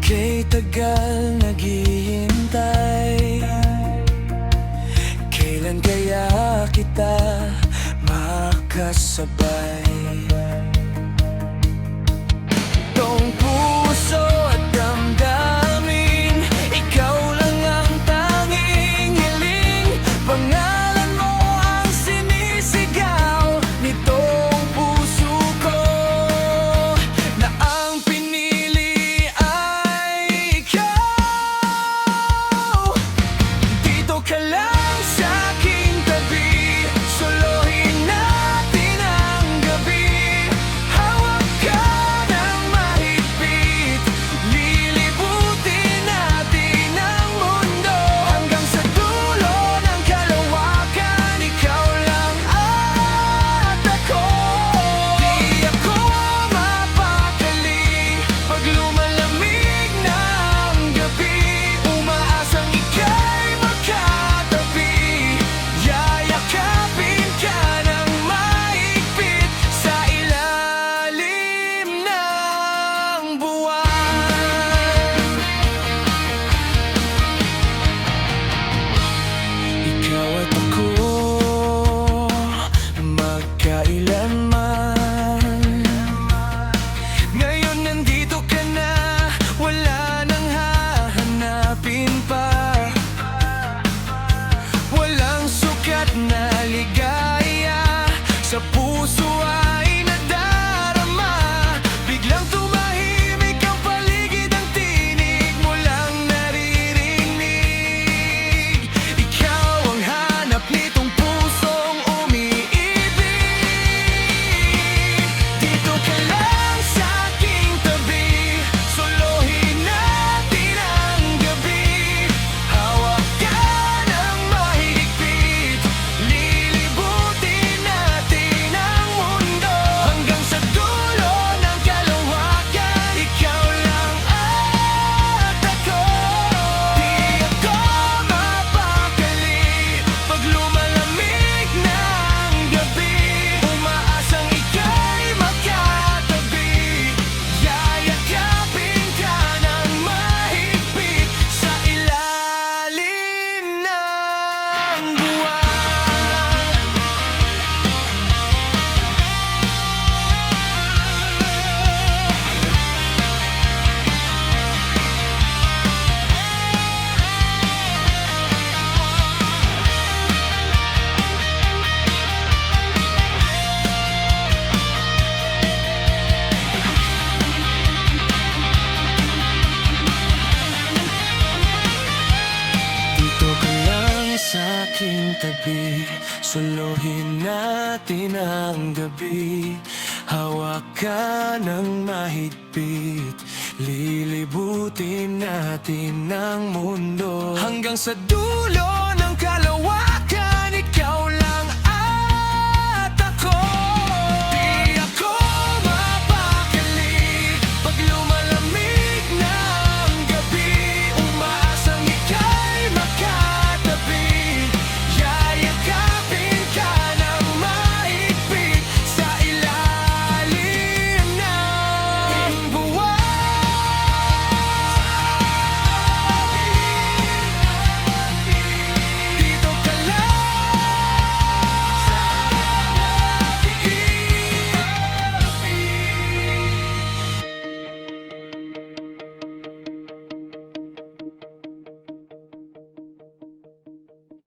Kay tagal naghihintay, kailan kaya kita makasabay? Itong puso at damdamin, ikaw lang ang tanging hiling. Pangalan mo ang sinisigaw nitong puso ko, na ang pinili ay ikaw. Dito ka lang sa aking tabi, solohin natin ang gabi. Hawak ka ng mahigpit, lilibutin natin ang mundo. Hanggang sa dulo ng kalawakan, ikaw lang at ako. Di ako mapakali pag lumalamig na ang gabi. Umaasang ika'y magkatabi, yayakapin ka ng mahigpit sa ilalim ng buwan. Ikaw at ako, magkailanman. Ngayon nandito ka na, wala nang hahanapin pa. Walang sukat na ligaya sa puso ay nadarama. Biglang tumahimik ang paligid, ang tinig mo lang naririnig. Ikaw ang hanap nitong pusong umiibig. Dito ka lang sa aking tabi, solohin natin ang gabi. Hawak ka ng mahigpit, lilibutin natin ang mundo. Hanggang sa dulo ng kalawakan, ikaw lang at ako. Di ako mapakali pag lumalamig na ang gabi. Umaasang ika'y magkatabi, yayakapin ka ng mahigpit sa ilalim ng buwan. Dito ka lang sa aking tabi, solohin natin ang gabi. Hawak ka ng mahigpit, lilibutin natin ang mundo. Hanggang sa dulo ng kalawakan,